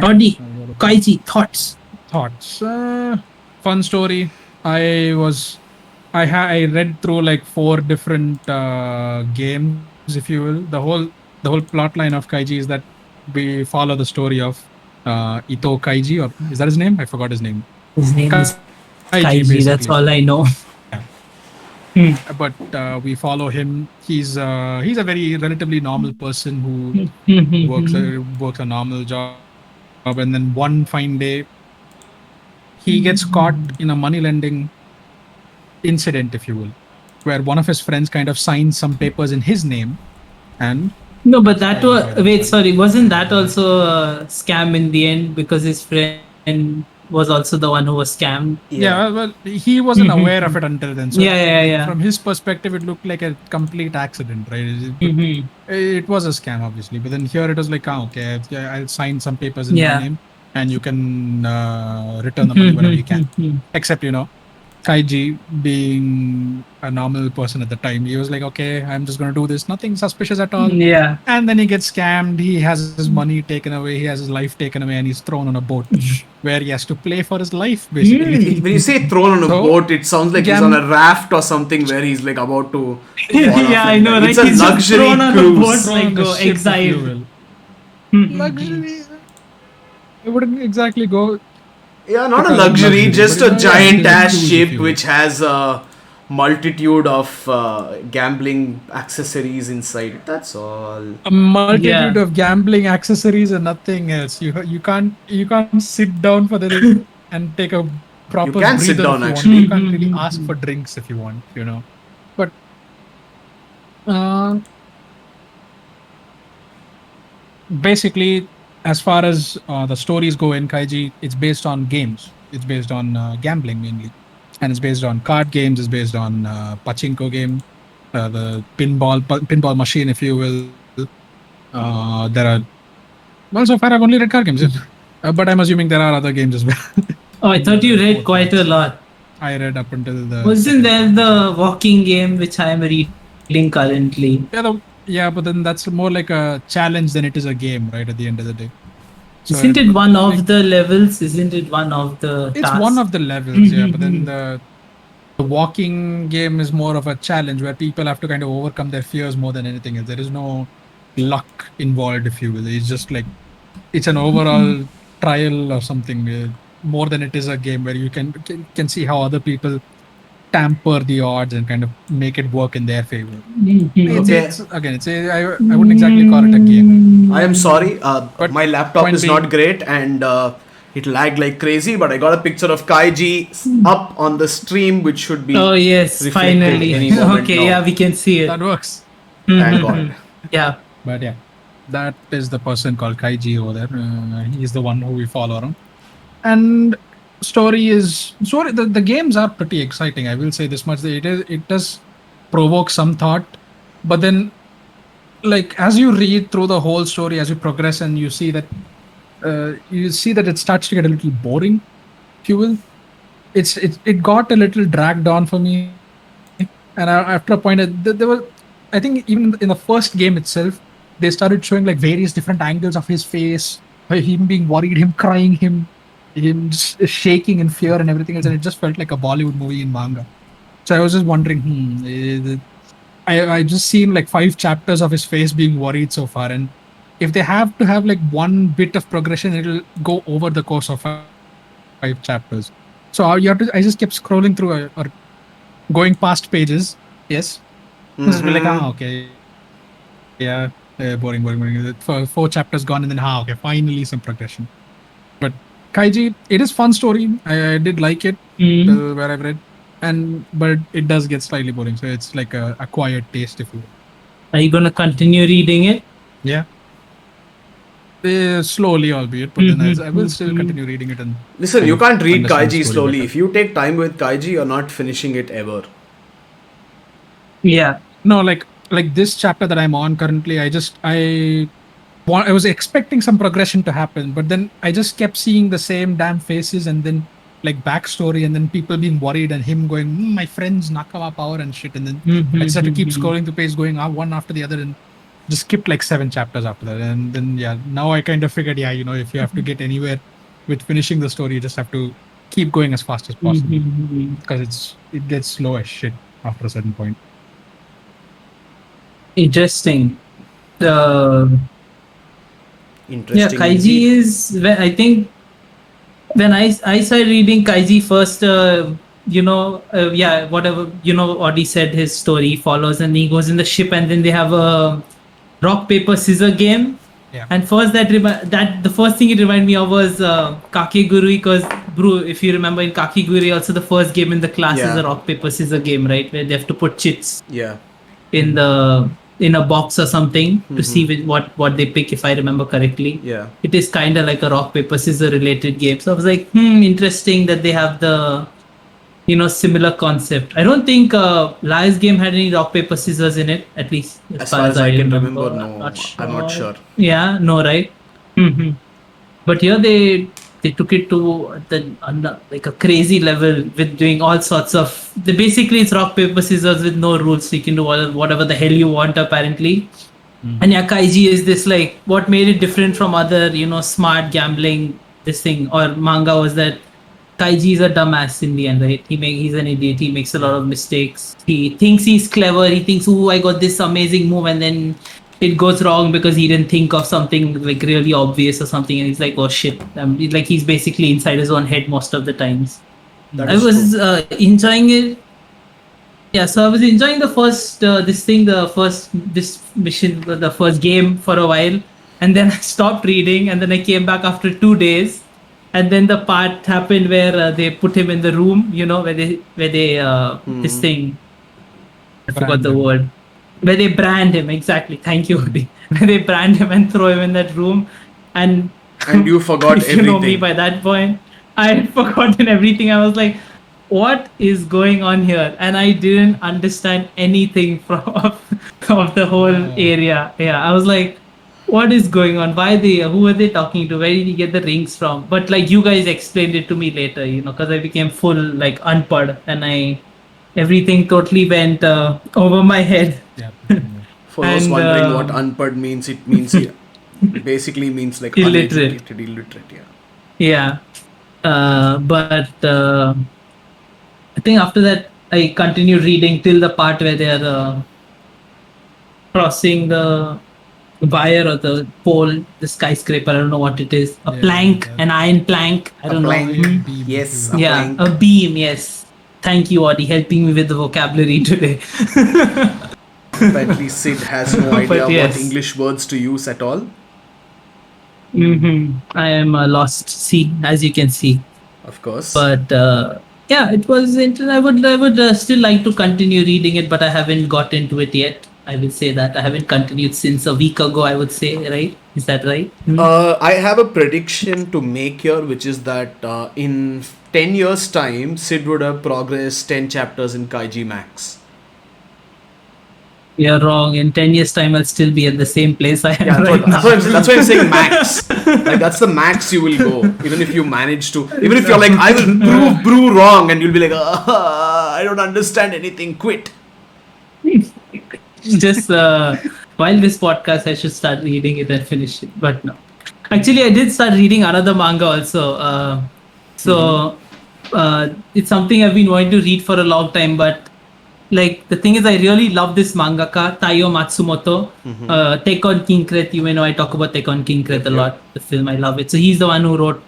Toddy, Kaiji, thoughts. Thoughts. Fun story. I was I read through like four different games, if you will. The whole plot line of Kaiji is that we follow the story of Ito Kaiji, or is that his name? I forgot his name. His name is Kaiji, Kaiji, basically. that's all I know. Yeah. Hmm. But we follow him. He's a very relatively normal person who works a normal job, and then one fine day he gets caught in a money lending incident, if you will, where one of his friends kind of signs some papers in his name, and No, he but gets that caught was by them. wait, Sorry. sorry, wasn't that also a scam in the end because his friend was also the one who was scammed? Yeah. Yeah, well, he wasn't aware of it until then. So, Yeah, yeah, yeah. from his perspective, it looked like a complete accident, right? But Mhm. it was a scam, obviously. But then here it was like, okay, yeah, I'll sign some papers in my Yeah. name, and you can return the money whenever you can. Except, Kaiji, being a normal person at the time, he was like, okay, I'm just going to do this. Nothing suspicious at all. Yeah. And then he gets scammed. He has his money taken away. He has his life taken away, and he's thrown on a boat where he has to play for his life, basically. When you say thrown on a So, boat, it sounds like he's on a gam raft or something where he's like about to fall Yeah, off I and know, die. right? It's a He's just luxury thrown on a boat, cruise. thrown like on the ship, if you exiled. will. Luxury. I wouldn't exactly go Yeah, to not a call it luxury, luxury, but just a yeah, it giant is a ass cruise, if ship you will. which has a multitude of gambling accessories inside. That's all. A multitude Yeah. of gambling accessories and nothing else. You can't sit down for the and take a proper You can breather sit if down you want to. You actually. can't really ask for drinks if you want. But uh, basically, as far as the stories go in Kaiji, it's based on games. It's based on gambling mainly, and it's based on card games. It's based on pachinko game, the pinball machine, if you will. There are Well, so far I've only read card games, but I'm assuming there are other games as well. Oh, I in thought you the read fourth quite a parts. lot. I read up until the Wasn't second there part, basically. the walking game which I am reading currently? Yeah, but then that's more like a challenge than it is a game, right? At the end of the day, so Isn't it one like of the levels? Isn't it one of the it's one tasks? of the levels, yeah. But then the walking game is more of a challenge where people have to kind of overcome their fears more than anything else. There is no luck involved, if you will. It's just like it's an overall trial or something, more than it is a game where you can see how other people tamper the odds and kind of make it work in their favor. Okay, It's again, I wouldn't exactly call it a game, I am sorry. but My laptop point is not being, great and it lagged like crazy, but I got a picture of Kaiji up on the stream, which should be Oh yes, reflected finally. any moment Okay, yeah, now. we can see that it. works. Thank God. Yeah. But yeah, that is the person called Kaiji over there. He's the one who we follow around. And the games are pretty exciting. I will say this much: that it does provoke some thought, but then like as you read through the whole story, as you progress, and you see that it starts to get a little boring, if you will. It got a little dragged on for me, and after a point, there was, I think, even in the first game itself, they started showing like various different angles of his face, him being worried, him crying, him just shaking in fear and everything else, and it just felt like a Bollywood movie in manga. So I was just wondering, I just seen like 5 chapters of his face being worried so far, and if they have to have like one bit of progression, it'll go over the course of 5 chapters. So I just kept scrolling through or going past pages. Yes, just be like, Mm-hmm. okay, yeah, boring. For 4 chapters gone, and then okay, finally some progression. But Kaiji, it is fun story. I did like it till Mm. where I've read, but it does get slightly boring. So it's like a acquired taste, if you will. Are you gonna continue reading it? Yeah, slowly, albeit, but then I will still continue reading it and Listen, kind you of can't read understand the Kaiji story slowly. better. If you take time with Kaiji, you're not finishing it ever. Yeah. No, like this chapter that I'm on currently, I was expecting some progression to happen, but then I just kept seeing the same damn faces and then like backstory and then people being worried and him going, my friend's Nakama power and shit. And then I just had to keep scrolling the page, going one after the other. And just skipped like 7 chapters after that, and then yeah, now I kind of figured, yeah, if you have to get anywhere with finishing the story, you just have to keep going as fast as possible Mhm. because it gets slow as shit after a certain point. Interesting. Uh, yeah, Interesting Kaiji indeed. is. I think when I started reading Kaiji first, yeah, whatever Audie said his story follows, and he goes in the ship, and then they have a rock paper scissor game. Yeah. And first that the first thing it reminded me of was Kakegurui, because bro, if you remember in Kakegurui, also the first game in the class is Yeah. a rock paper scissor game, right, where they have to put chits Yeah. in Mhm. the in a box or something to Mm-hmm. see what they pick, if I remember correctly. Yeah. It is kind of like a rock paper scissor related game, so I was like, interesting that they have the similar concept. I don't think Liar's game had any rock paper scissors in it, at least as As far far as as I I can remember. remember, I'm not no, I'm not sure. sure. Yeah, no, right. Hmm. But here they took it to like a crazy level with doing all sorts of. Basically, it's rock paper scissors with no rules. So you can do whatever the hell you want, apparently. And Mhm. yeah, Kaiji is this, like, what made it different from other smart gambling this thing or manga was that Kaiji is a dumbass in the end, right? He's an idiot. He makes a lot Yeah. of mistakes. He thinks he's clever. He thinks, "Oh, I got this amazing move," and then it goes wrong because he didn't think of something like really obvious or something, and he's like, "Oh shit!" Like he's basically inside his own head most of the times. That I Mhm. is true. was enjoying it. Yeah, so I was enjoying the first the first this mission, the first game for a while, and then I stopped reading, and then I came back after 2 days, and then the part happened where they put him in the room, where they this Hmm. thing, I forgot the Brandon. word, where they brand him, exactly. Thank you, Mhm. Odi. Where they brand him and throw him in that room, and And you forgot if you know me everything. by that point, I had forgotten everything. I was like, what is going on here? And I didn't understand anything of the whole Yeah. area. Yeah, I was like, what is going on? Who are they talking to? Where did he get the rings from? But like you guys explained it to me later, because I became full like unpud, and everything totally went over my head. Yeah. Yeah. For those And wondering what unpad means, it means it basically means like illiterate. uneducated, illiterate. Yeah. Yeah. But I think after that, I continued reading till the part where they're crossing the wire or the pole, the skyscraper. I don't know what it is. A Yeah. plank, an iron plank. I A don't know. plank. Beam, if you Yes, will. a Yeah, a plank. beam. Yes. Thank you, Audie, helping me with the vocabulary today. Apparently, Sid has no But idea what yes, English words to use at all. I am a lost sea, as you can see. Of course. But yeah, it was I would still like to continue reading it, but I haven't got into it yet. I will say that I haven't continued since a week ago, I would say. Right, is that right? I have a prediction to make here, which is that in 10 years' time, Sid would have progressed 10 chapters in Kaiji Max. You're wrong. In 10 years time, I'll still be at the same place I am Yeah, right what now. I'm saying. That's why I'm saying max. Like that's the max you will go. Even if you manage to, even if you're like, I will prove Brew wrong, and you'll be like, I don't understand anything. Quit. Just while this podcast, I should start reading it and finish it. But no, actually, I did start reading another manga also. Mm-hmm. So it's something I've been wanting to read for a long time. But like the thing is, I really love this mangaka Taiyo Matsumoto. Mm-hmm. Take on Kinkret. You may know I talk about Take on Kinkret a Yep. Yep. lot. The film, I love it. So he's the one who wrote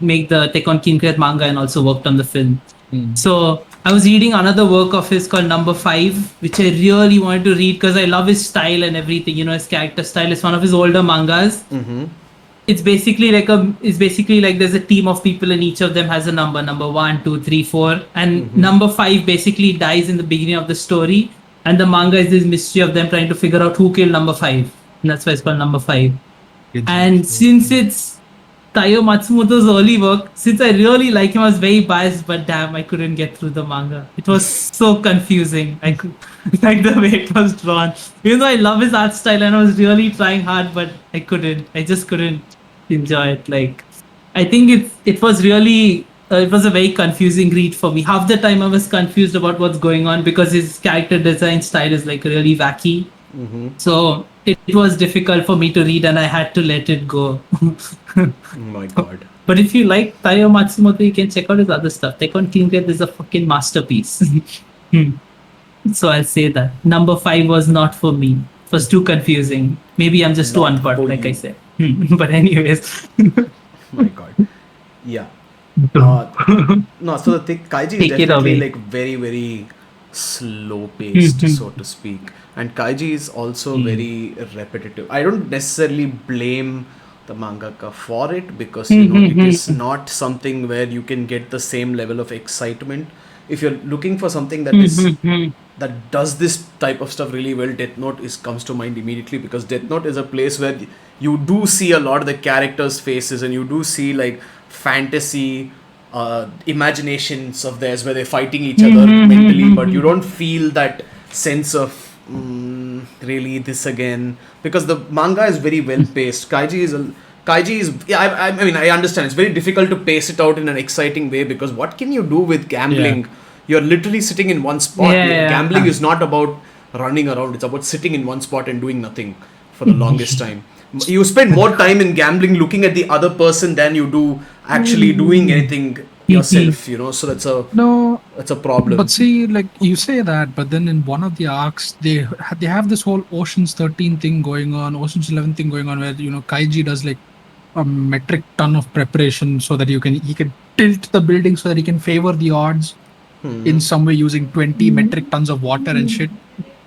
make the Take on Kinkret manga and also worked on the film. Mm. So I was reading another work of his called Number Five, which I really wanted to read because I love his style and everything. His character style. It's one of his older mangas. Mm-hmm. It's basically like there's a team of people and each of them has a number one, two, three, four, and Mm-hmm. number five basically dies in the beginning of the story, and the manga is this mystery of them trying to figure out who killed number five, and that's why it's called Number Five. Kaiji. And since it's Taiyo Matsumoto's early work, since I really like him, I was very biased, but damn, I couldn't get through the manga. It was so confusing. I could like the way it was drawn. Even though I love his art style and I was really trying hard, but I couldn't. I just couldn't enjoy it. Like I think it was a very confusing read for me. Half the time I was confused about what's going on because his character design style is like really wacky. So it was difficult for me to read, and I had to let it go. Oh my god. But if you like Taiyo Matsumoto, you can check out his other stuff. Tekken King Death is a fucking masterpiece. Hmm. So I'll say that. Number 5 was not for me. It was too confusing. Maybe I'm just too Not unplugged, for like I you. said. But anyways. My god. Yeah. No, so the thing, Kaiji is Take it definitely away. like very, very slow paced, so to speak. And Kaiji is also very repetitive. I don't necessarily blame the mangaka for it because it is not something where you can get the same level of excitement. If you're looking for something that does this type of stuff really well, Death Note is comes to mind immediately, because Death Note is a place where you do see a lot of the characters' faces, and you do see like fantasy imaginations of theirs where they're fighting each other mentally, but you don't feel that sense of really this again, because the manga is very well paced. Kaiji is, yeah, I mean, I understand it's very difficult to pace it out in an exciting way, because what can you do with gambling? You're literally sitting in one spot. Gambling is not about running around, it's about sitting in one spot and doing nothing for the longest time. You spend more time in gambling looking at the other person than you do actually doing anything yourself, so No, that's a problem. but see, like you say that, but then in one of the arcs, they have this whole Ocean's 13 thing going on, Ocean's 11 thing going on, where Kaiji does like a metric ton of preparation so that he can tilt the building so that he can favor the odds in some way using 20 metric tons of water and shit.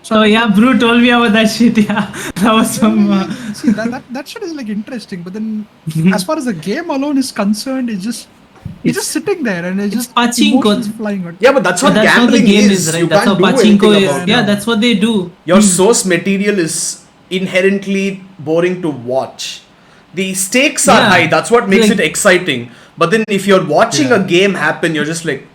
So Oh yeah, Brew told me about that shit. Yeah, that was some. see that shit is like interesting, but then as far as the game alone is concerned, it's just sitting there and it's just pachinko. emotions flying out. Yeah, but that's what That's how the gambling game is. is, right? You That's how can't do pachinko anything is. about Yeah, it. that's what they do. Your source material is inherently boring to watch. The stakes are Yeah. high. That's what makes Like- it exciting. But then if you're watching a game happen, you're just like,